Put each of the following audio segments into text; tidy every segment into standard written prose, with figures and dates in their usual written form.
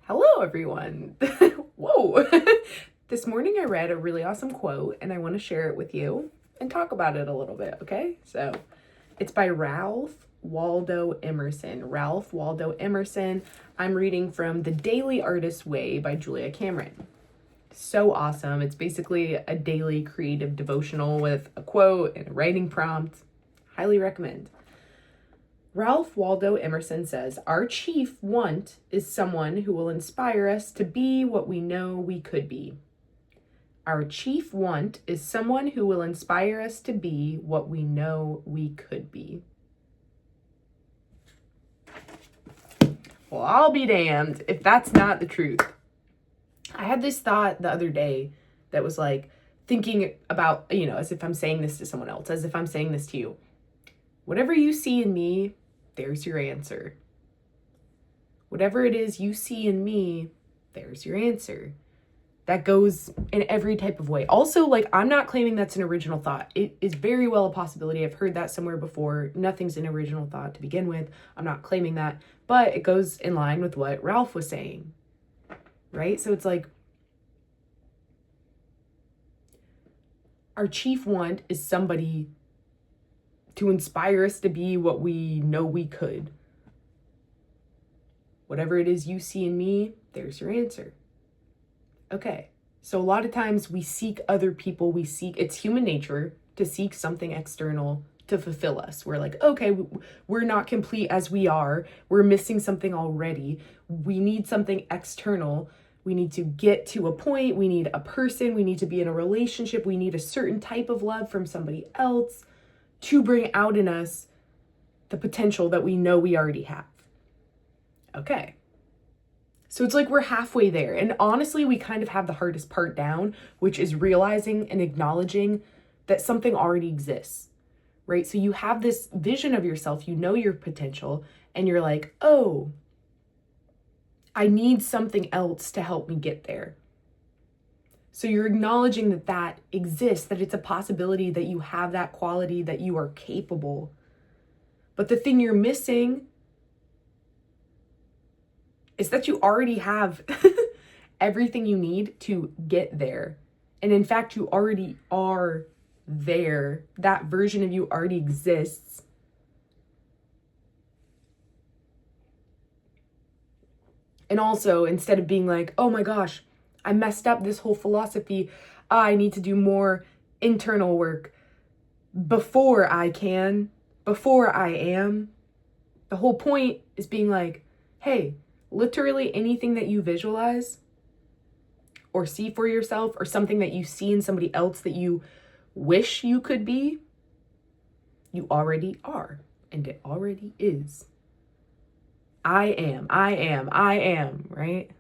Hello, everyone. Whoa. This morning I read a really awesome quote and I want to share it with you and talk about it a little bit, okay? So it's by Ralph Waldo Emerson. Ralph Waldo Emerson. I'm reading from The Daily Artist's Way by Julia Cameron. So awesome. It's basically a daily creative devotional with a quote and a writing prompt. Highly recommend. Ralph Waldo Emerson says, "Our chief want is someone who will inspire us to be what we know we could be." Our chief want is someone who will inspire us to be what we know we could be. Well, I'll be damned if that's not the truth. I had this thought the other day that was like thinking about, as if I'm saying this to someone else, as if I'm saying this to you. Whatever you see in me, there's your answer. Whatever it is you see in me, there's your answer. That goes in every type of way. Also, I'm not claiming that's an original thought. It is very well a possibility. I've heard that somewhere before. Nothing's an original thought to begin with. I'm not claiming that. But it goes in line with what Ralph was saying, right? So it's like, our chief want is somebody to inspire us to be what we know we could. Whatever it is you see in me, there's your answer. Okay, so a lot of times we seek other people, it's human nature to seek something external to fulfill us. We're like, okay, we're not complete as we are. We're missing something already. We need something external. We need to get to a point. We need a person. We need to be in a relationship. We need a certain type of love from somebody else to bring out in us the potential that we know we already have. Okay. So it's like we're halfway there. And honestly, we kind of have the hardest part down, which is realizing and acknowledging that something already exists, right? So you have this vision of yourself, you know your potential, and you're like, oh, I need something else to help me get there. So you're acknowledging that that exists, that it's a possibility, that you have that quality, that you are capable. But the thing you're missing is that you already have everything you need to get there. And in fact, you already are there. That version of you already exists. And also, instead of being like, oh my gosh, I messed up this whole philosophy, I need to do more internal work before I am. The whole point is being like, hey, literally anything that you visualize or see for yourself, or something that you see in somebody else that you wish you could be, you already are, and it already is. I am, right?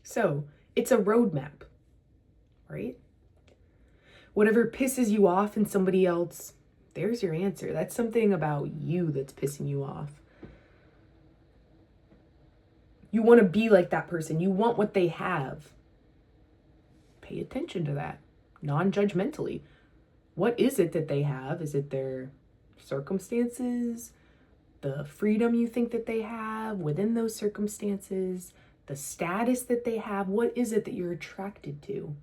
So it's a roadmap, right? Whatever pisses you off in somebody else, there's your answer. That's something about you that's pissing you off. You want to be like that person. You want what they have. Pay attention to that, non-judgmentally. What is it that they have? Is it their circumstances? The freedom you think that they have within those circumstances? The status that they have? What is it that you're attracted to?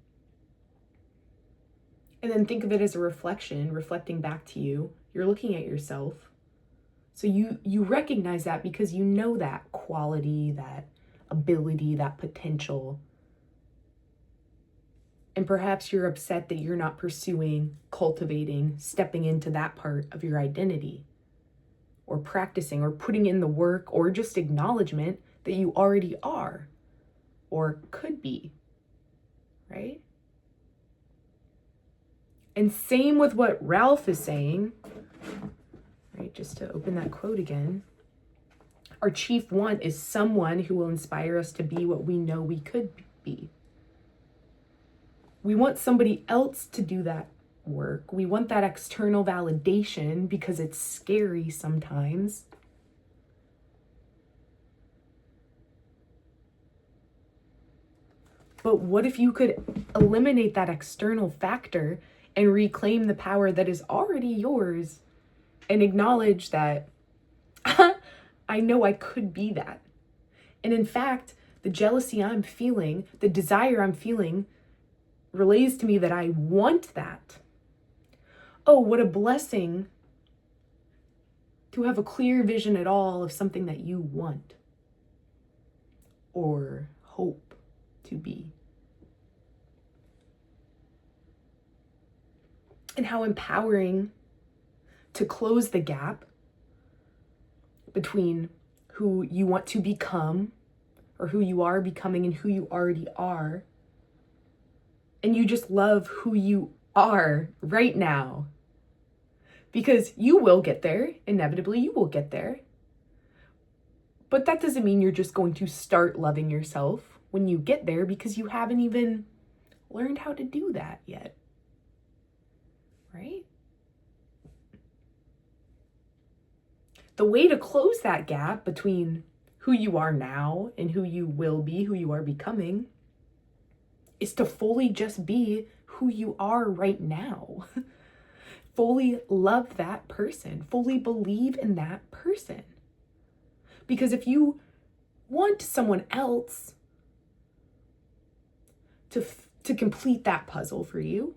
And then think of it as a reflection, reflecting back to you. You're looking at yourself. So you recognize that because you know that quality, that ability, that potential. And perhaps you're upset that you're not pursuing, cultivating, stepping into that part of your identity, or practicing, or putting in the work, or just acknowledgement that you already are or could be, right? And same with what Ralph is saying, right? Just to open that quote again. Our chief want is someone who will inspire us to be what we know we could be. We want somebody else to do that work. We want that external validation because it's scary sometimes. But what if you could eliminate that external factor and reclaim the power that is already yours and acknowledge that I know I could be that. And in fact, the jealousy I'm feeling, the desire I'm feeling, relays to me that I want that. Oh, what a blessing to have a clear vision at all of something that you want or hope to be. And how empowering to close the gap between who you want to become or who you are becoming and who you already are. And you just love who you are right now. Because you will get there. Inevitably, you will get there. But that doesn't mean you're just going to start loving yourself when you get there, because you haven't even learned how to do that yet. Right? The way to close that gap between who you are now and who you will be, who you are becoming, is to fully just be who you are right now. Fully love that person. Fully believe in that person. Because if you want someone else to complete that puzzle for you,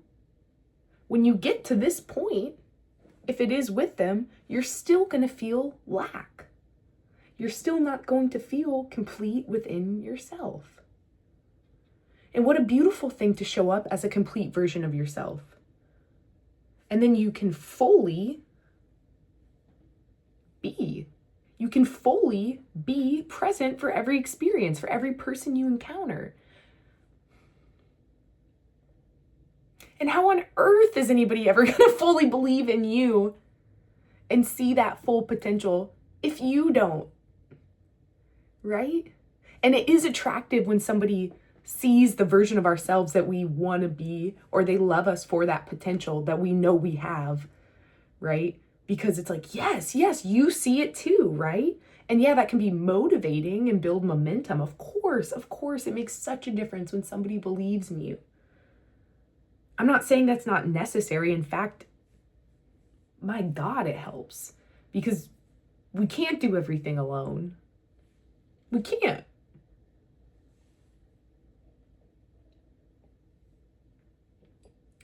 when you get to this point, if it is with them, you're still going to feel lack. You're still not going to feel complete within yourself. And what a beautiful thing to show up as a complete version of yourself. And then you can fully be. You can fully be present for every experience, for every person you encounter. And how on earth is anybody ever going to fully believe in you and see that full potential if you don't? Right? And it is attractive when somebody sees the version of ourselves that we want to be, or they love us for that potential that we know we have, right? Because it's like, yes, you see it too, right? And yeah, that can be motivating and build momentum. Of course, it makes such a difference when somebody believes in you. I'm not saying that's not necessary. In fact, my God, it helps, because we can't do everything alone. We can't.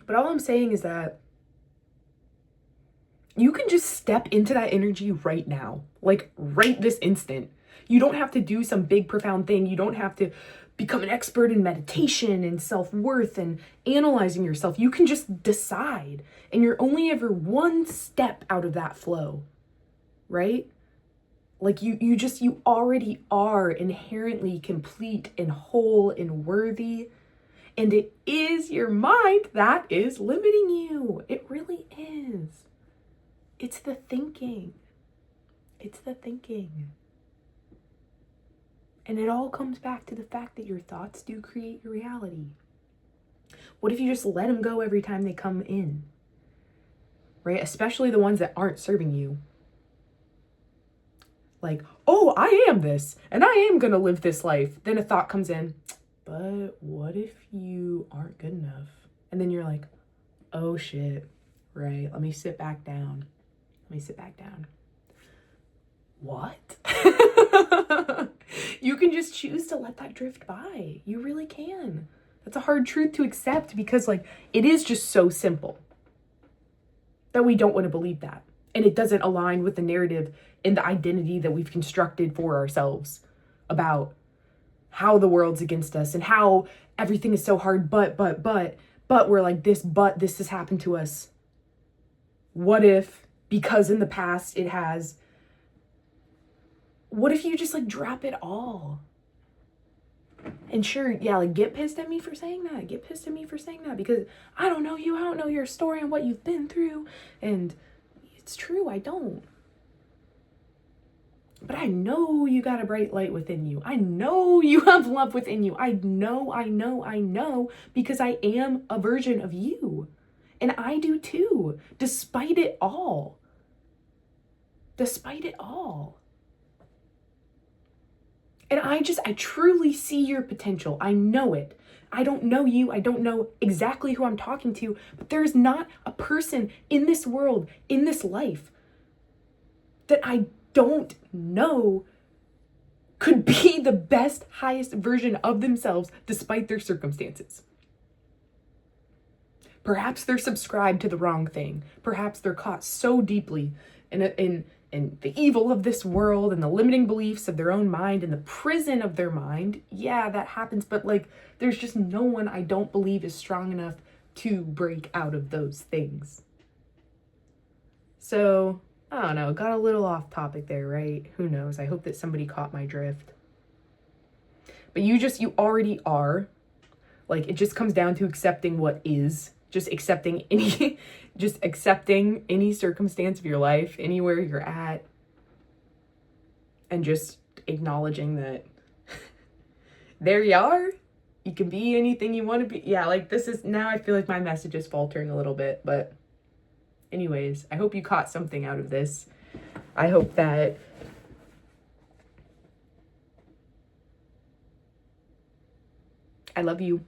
But all I'm saying is that you can just step into that energy right now, like right this instant. You don't have to do some big profound thing. You don't have to become an expert in meditation and self-worth and analyzing yourself. You can just decide, and you're only ever one step out of that flow, right? Like you already are inherently complete and whole and worthy. And it is your mind that is limiting you. It really is. It's the thinking. It's the thinking. And it all comes back to the fact that your thoughts do create your reality. What if you just let them go every time they come in? Right? Especially the ones that aren't serving you. Like, oh, I am this, and I am going to live this life. Then a thought comes in, but what if you aren't good enough? And then you're like, oh shit, right? Let me sit back down. What? You can just choose to let that drift by. You really can. That's a hard truth to accept, because like it is just so simple that we don't want to believe that. And it doesn't align with the narrative and the identity that we've constructed for ourselves about how the world's against us and how everything is so hard, but we're like this has happened to us. What if, because in the past it has, what if you just like drop it all? And sure, yeah, like get pissed at me for saying that. Get pissed at me for saying that, because I don't know you. I don't know your story and what you've been through. And it's true, I don't. But I know you got a bright light within you. I know you have love within you. I know, because I am a version of you. And I do too, despite it all. Despite it all. And I truly see your potential. I know it. I don't know you. I don't know exactly who I'm talking to, but there's not a person in this world, in this life, that I don't know could be the best, highest version of themselves despite their circumstances. Perhaps they're subscribed to the wrong thing. Perhaps they're caught so deeply in the evil of this world and the limiting beliefs of their own mind and the prison of their mind. Yeah, that happens, but like, there's just no one I don't believe is strong enough to break out of those things. So, I don't know, got a little off topic there, right? Who knows? I hope that somebody caught my drift. But you already are. Like, it just comes down to accepting what is. Just accepting any circumstance of your life, anywhere you're at, and just acknowledging that there you are. You can be anything you want to be. Yeah, like this is, now I feel like my message is faltering a little bit, but anyways, I hope you caught something out of this. I hope that I love you.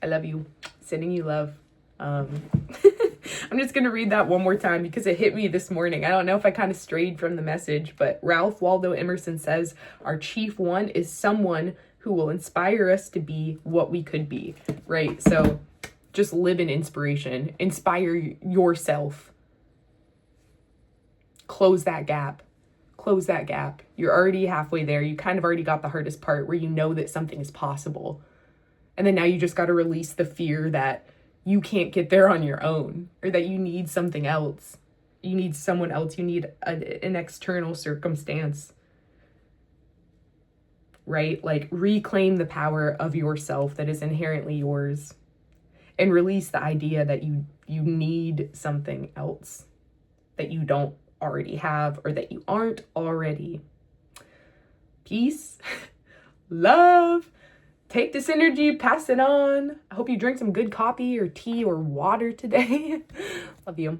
I love you. Sending you love. I'm just going to read that one more time because it hit me this morning. I don't know if I kind of strayed from the message, but Ralph Waldo Emerson says, our chief one is someone who will inspire us to be what we could be, right? So just live in inspiration, inspire yourself, close that gap. You're already halfway there. You kind of already got the hardest part where you know that something is possible. And then now you just got to release the fear that you can't get there on your own, or that you need something else. You need someone else. You need an external circumstance, right? Like, reclaim the power of yourself that is inherently yours, and release the idea that you need something else that you don't already have, or that you aren't already. Peace, love. Take this energy, pass it on. I hope you drink some good coffee or tea or water today. Love you.